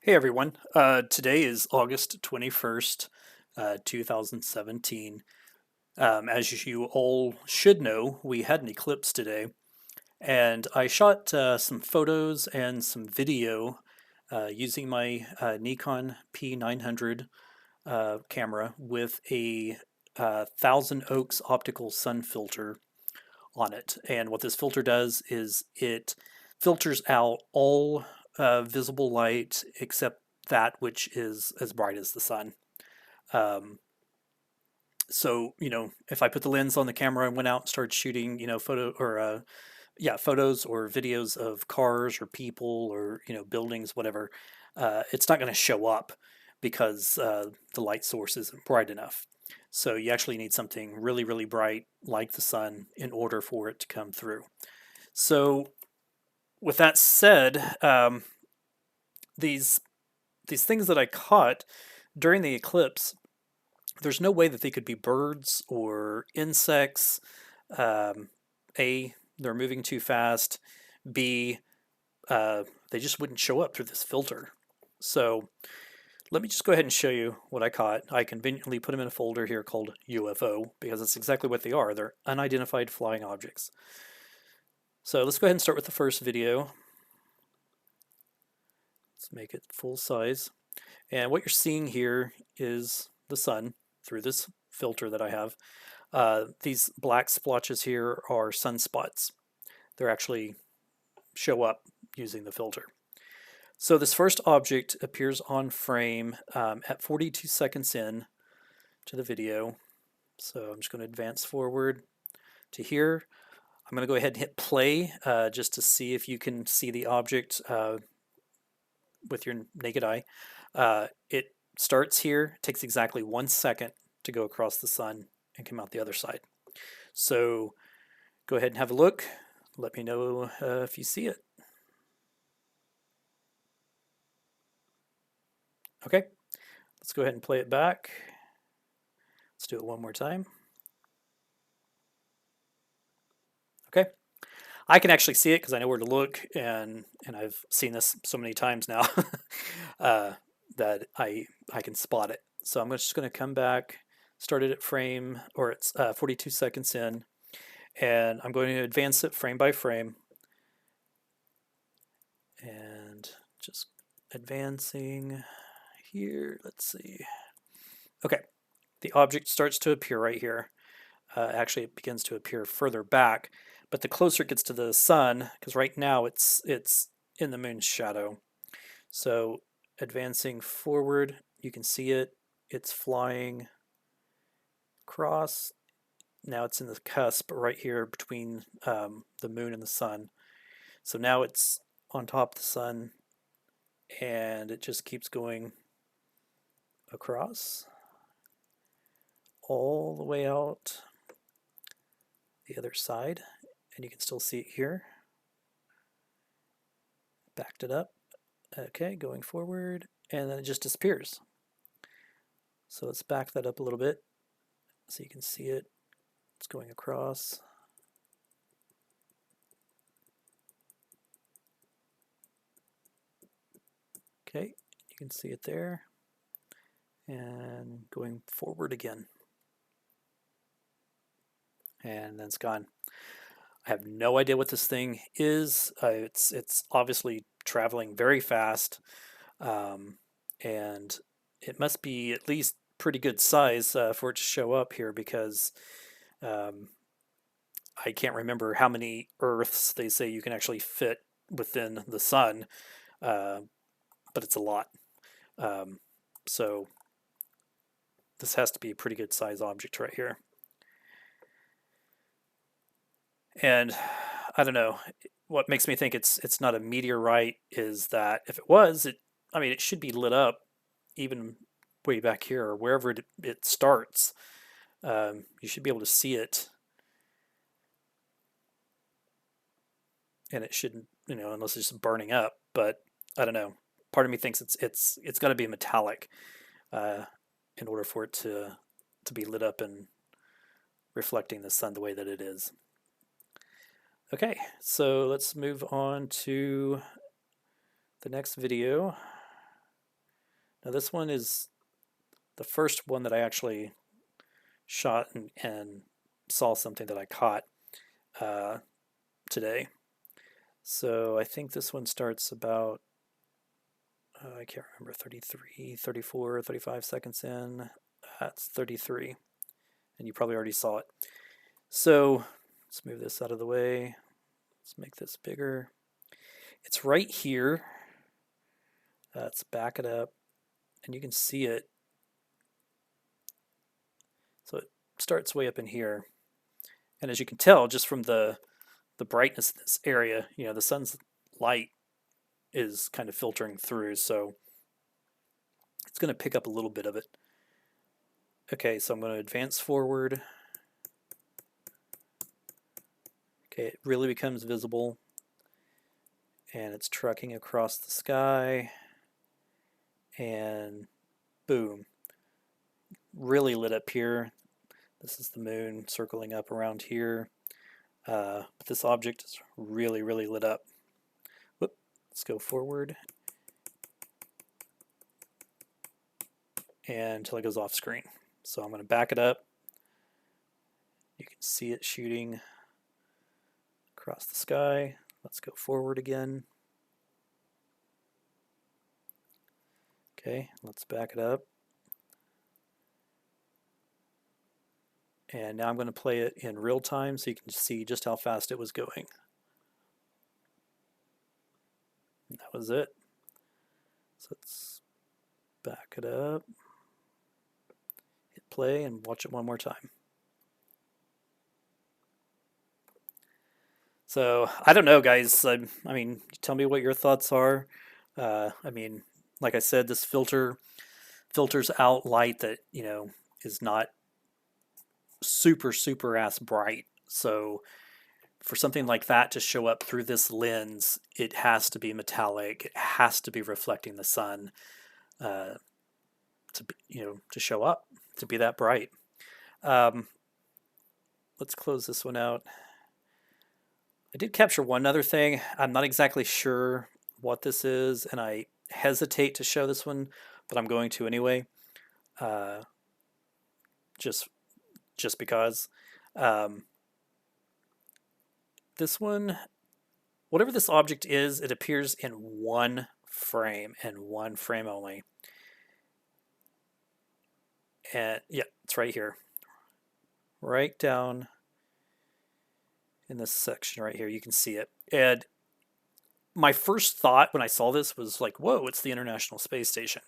Hey everyone, today is August 21st, 2017. As you all should know, we had an eclipse today, and I shot some photos and some video using my Nikon P900 camera with a Thousand Oaks optical sun filter on it. And what this filter does is it filters out all visible light except that which is as bright as the sun. Um, so, if I put the lens on the camera and went out and started shooting, photos or videos of cars or people or, buildings, whatever, it's not going to show up because the light source isn't bright enough. So you actually need something really, really bright like the sun in order for it to come through. So with that said, these these things that I caught during the eclipse, there's no way that they could be birds or insects. Um, A, they're moving too fast. B, they just wouldn't show up through this filter. So let me just go ahead and show you what I caught. I conveniently put them in a folder here called UFO because that's exactly what they are. They're unidentified flying objects. So let's go ahead and start with the first video. Let's make it full size. And what you're seeing here is the sun through this filter that I have. These black splotches here are sunspots. They're actually show up using the filter. So this first object appears on frame at 42 seconds in to the video. So I'm just going to advance forward to here. I'm going to go ahead and hit play just to see if you can see the object with your naked eye. It starts here, takes exactly 1 second to go across the sun and come out the other side. So go ahead and have a look. Let me know if you see it. Okay, let's go ahead and play it back. Let's do it one more time. Okay, I can actually see it because I know where to look, and I've seen this so many times now that I can spot it. So I'm just going to come back, start it at frame, or it's 42 seconds in, and I'm going to advance it frame by frame, and just advancing here. Let's see. Okay, the object starts to appear right here. Actually, it begins to appear further back, but the closer it gets to the sun, because right now it's in the moon's shadow. So advancing forward, you can see it. It's flying across. Now it's in the cusp right here between the moon and the sun. So now it's on top of the sun, and it just keeps going across all the way out the other side, and you can still see it here. Backed it up. Okay, going forward, and then it just disappears. So let's back that up a little bit so you can see it. It's going across. Okay, you can see it there. And going forward again. And then it's gone. I have no idea what this thing is. It's obviously traveling very fast, and it must be at least pretty good size for it to show up here because I can't remember how many Earths they say you can actually fit within the sun, but it's a lot. So this has to be a pretty good size object right here. And I don't know, what makes me think it's not a meteorite is that if it was, it should be lit up even way back here or wherever it starts. You should be able to see it, and it shouldn't, unless it's just burning up. But I don't know. Part of me thinks it's got to be metallic in order for it to be lit up and reflecting the sun the way that it is. Okay, so let's move on to the next video. Now this one is the first one that I actually shot and saw something that I caught today. So I think this one starts about, I can't remember, 33, 34, 35 seconds in. That's 33. And you probably already saw it. So let's move this out of the way. Let's make this bigger. It's right here. Let's back it up. And you can see it. So it starts way up in here. And as you can tell, just from the brightness of this area, you know, the sun's light is kind of filtering through, so it's going to pick up a little bit of it. Okay, so I'm going to advance forward. Okay, it really becomes visible, and it's trucking across the sky, and boom, really lit up here. This is the moon circling up around here, but this object is really, really lit up. Whoop, let's go forward, and until it goes off screen. So I'm going to back it up. You can see it shooting across the sky. Let's go forward again. Okay, let's back it up. And now I'm going to play it in real time so you can see just how fast it was going. And that was it. So let's back it up, hit play, and watch it one more time. So I don't know, guys. I mean, tell me what your thoughts are. I mean, like I said, this filters out light that, you know, is not super ass bright. So for something like that to show up through this lens, it has to be metallic. It has to be reflecting the sun to be, you know, to show up, to be that bright. Let's close this one out. I did capture one other thing. I'm not exactly sure what this is, and I hesitate to show this one, but I'm going to anyway. Just because. This one, whatever this object is, it appears in one frame and one frame only. And yeah, it's right here. Right down in this section right here, you can see it. And my first thought when I saw this was like, whoa, it's the International Space Station.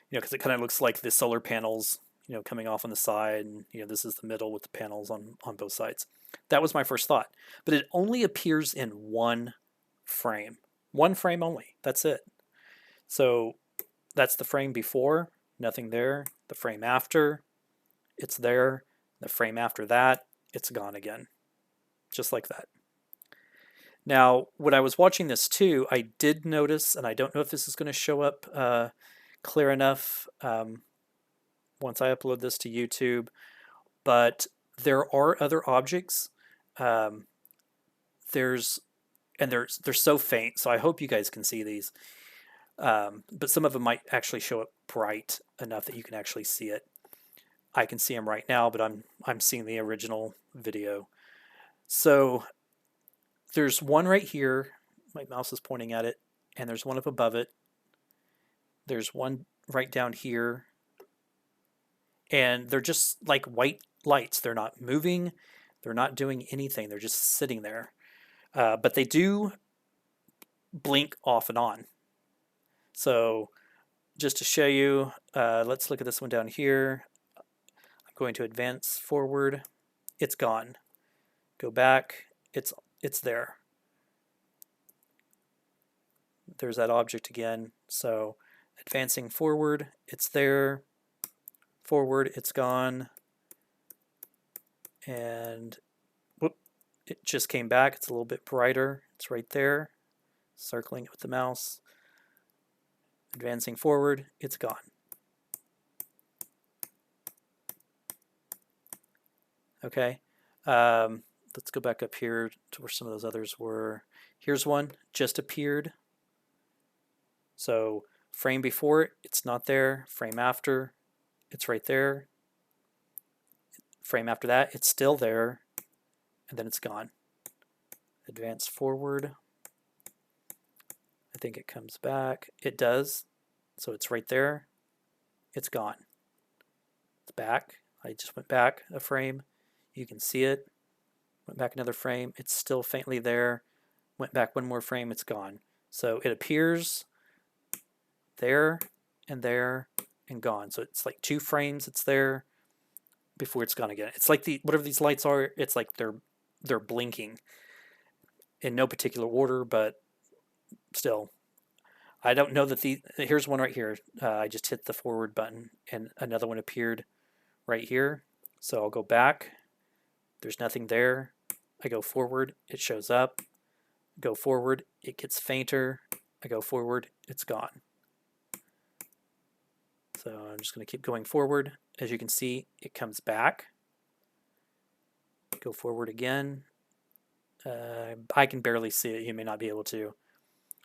You know, because it kind of looks like the solar panels, you know, coming off on the side, and, you know, this is the middle with the panels on both sides. That was my first thought. But it only appears in one frame. One frame only. That's it. So that's the frame before, nothing there. The frame after, it's there. The frame after that, it's gone again. Just like that. Now, when I was watching this too, I did notice, and I don't know if this is going to show up clear enough once I upload this to YouTube, but there are other objects. They're so faint, so I hope you guys can see these. But some of them might actually show up bright enough that you can actually see it. I can see them right now, but I'm seeing the original video. So there's one right here. My mouse is pointing at it, and there's one up above it. There's one right down here. And they're just like white lights. They're not moving. They're not doing anything. They're just sitting there. But they do blink off and on. So just to show you, let's look at this one down here. I'm going to advance forward. It's gone. Go back. It's there. There's that object again. So advancing forward, it's there. Forward, it's gone. And whoop, it just came back. It's a little bit brighter. It's right there. Circling it with the mouse. Advancing forward, it's gone. Okay. Let's go back up here to where some of those others were. Here's one, just appeared. So Frame before it, it's not there. Frame after, it's right there. Frame after that, it's still there, and then it's gone. Advance forward. I think it comes back. It does. So it's right there. It's gone. It's back. I just went back a frame. You can see it. Went back another frame. It's still faintly there. Went back one more frame. It's gone. So it appears there and gone. So it's like 2 frames. It's there before it's gone again. It's like whatever these lights are. It's like they're blinking in no particular order, but still. I don't know that here's one right here. I just hit the forward button and another one appeared right here. So I'll go back. There's nothing there. I go forward, it shows up. Go forward, it gets fainter. I go forward, it's gone. So I'm just going to keep going forward. As you can see, it comes back. Go forward again. I can barely see it. You may not be able to.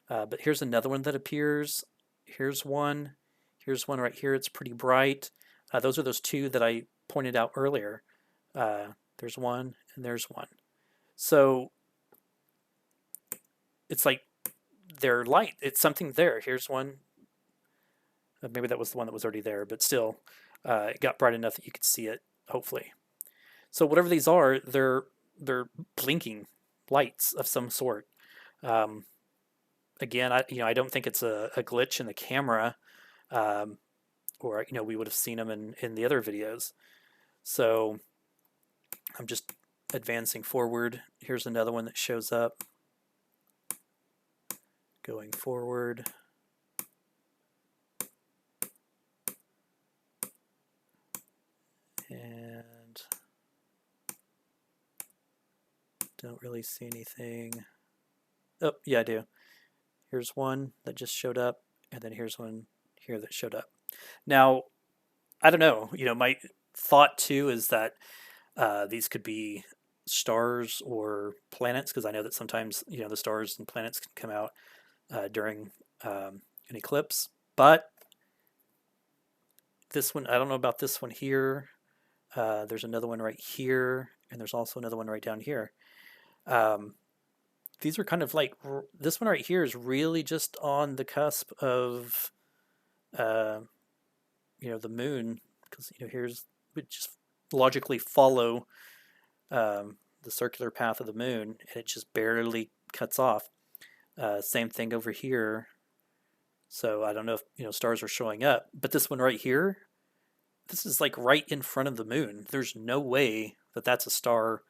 But here's another one that appears. Here's one. Here's one right here. It's pretty bright. Those are those 2 that I pointed out earlier. There's one and there's one. So it's like they're light. It's something there. Here's one. Maybe that was the one that was already there, but still, it got bright enough that you could see it, hopefully. So whatever these are, they're blinking lights of some sort. Again, I don't think it's a glitch in the camera, or we would have seen them in the other videos. So I'm just advancing forward. Here's another one that shows up. Going forward. And don't really see anything. Oh, yeah, I do. Here's one that just showed up, and then here's one here that showed up. Now, I don't know. My thought too is that these could be stars or planets, because I know that sometimes the stars and planets can come out during an eclipse. But this one, I don't know about this one here. There's another one right here, and there's also another one right down here. These are kind of like, this one right here is really just on the cusp of, the moon, because, we just logically follow the circular path of the moon, and it just barely cuts off. Same thing over here. So I don't know if, stars are showing up, but this one right here, this is like right in front of the moon. There's no way that that's a star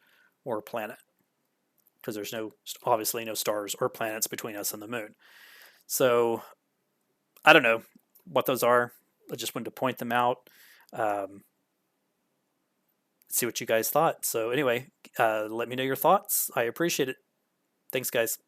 or a planet, because there's obviously no stars or planets between us and the moon. So I don't know what those are. I just wanted to point them out, see what you guys thought. So anyway, let me know your thoughts. I appreciate it. Thanks, guys.